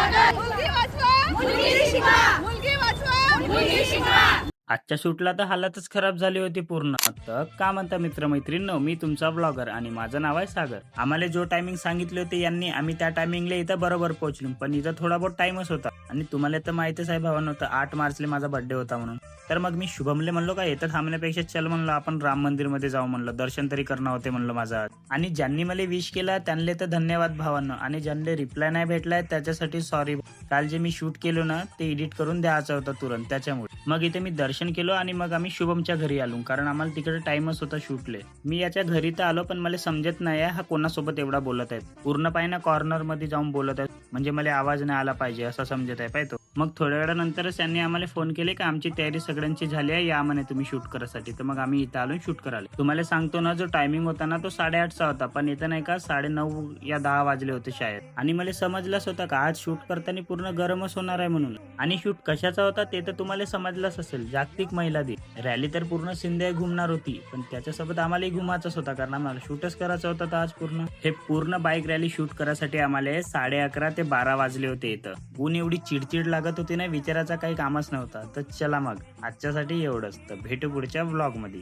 मुलगी वाचवा, मुलगी शिकवा, मुलगी वाचवा, मुलगी शिकवा. आजच्या शूटला तर हालतच खराब झाली होती पूर्ण. तर का म्हणता मित्रमैत्रिणींनो, मी तुमचा ब्लॉगर आणि माझं नाव आहे सागर. आम्हाला जो टायमिंग सांगितले होते यांनी, आम्ही त्या टायमिंगला इथं बरोबर पोहोचलो. पण इथं थोडा बहुत टाइमच होता आणि तुम्हाला तर माहितीच आहे भावांनो, तर 8 मार्चला माझा बर्थडे होता म्हणून. तर मग मी शुभमले म्हणलो का येतं थांबण्यापेक्षा चल म्हणलं आपण राम मंदिर मध्ये जाऊ म्हणलं, दर्शन तरी करणं होते म्हणलं माझा. आणि ज्यांनी मला विश केला त्यांना तर धन्यवाद भावांनो, आणि ज्यांना रिप्लाय नाही भेटलाय त्याच्यासाठी सॉरी. काल जे मी शूट केलो ना ते एडिट करून द्यायचं होतं तुरंत, त्याच्यामुळे मग इथे मी दर्शन केलो आणि मग आम्ही शुभमच्या घरी आलो, कारण आम्हाला तिकडे टाइमच होता शूटले. मी याच्या घरी तर आलो पण मला समजत नाही हा कोणासोबत एवढा बोलत आहे. पूर्ण पाय ना कॉर्नर मध्ये जाऊन बोलत आहे, म्हणजे मला आवाज नाही आला पाहिजे असं समजत आहे पाहिजे. मग थोड्या वेळानंतरच त्यांनी आम्हाला फोन केले की आमची तयारी सगळ्यांची झाली आहे, या म्हणे तुम्ही शूट करायसाठी. तर मग आम्ही इथं आलो शूट करायला. तुम्हाला सांगतो ना, जो टायमिंग होता ना तो 8:30चा होता, पण इथं नाही का 9:30 या 10 वाजले होते शाळेत. आणि मला समजलंच होतं का आज शूट करताना पूर्ण गरमच होणार आहे म्हणून. आणि शूट कशाचा होता ते तर तुम्हाला समजलंच असेल, जागतिक महिला दिन. रॅली तर पूर्ण सिंध्या घुमणार होती, पण त्याच्यासोबत आम्हालाही घुमायचंच होता, कारण आम्हाला शूटच करायचं होतं. तर आज पूर्ण बाईक रॅली शूट करायसाठी आम्हाला 11:30 ते 12 वाजले होते. इथं ऊन एवढी चिडचिड लागत होती ना, विचारायचा काही कामच नव्हता. तर चला मग आजच्यासाठी एवढंच. तर भेटू पुढच्या व्लॉग मध्ये.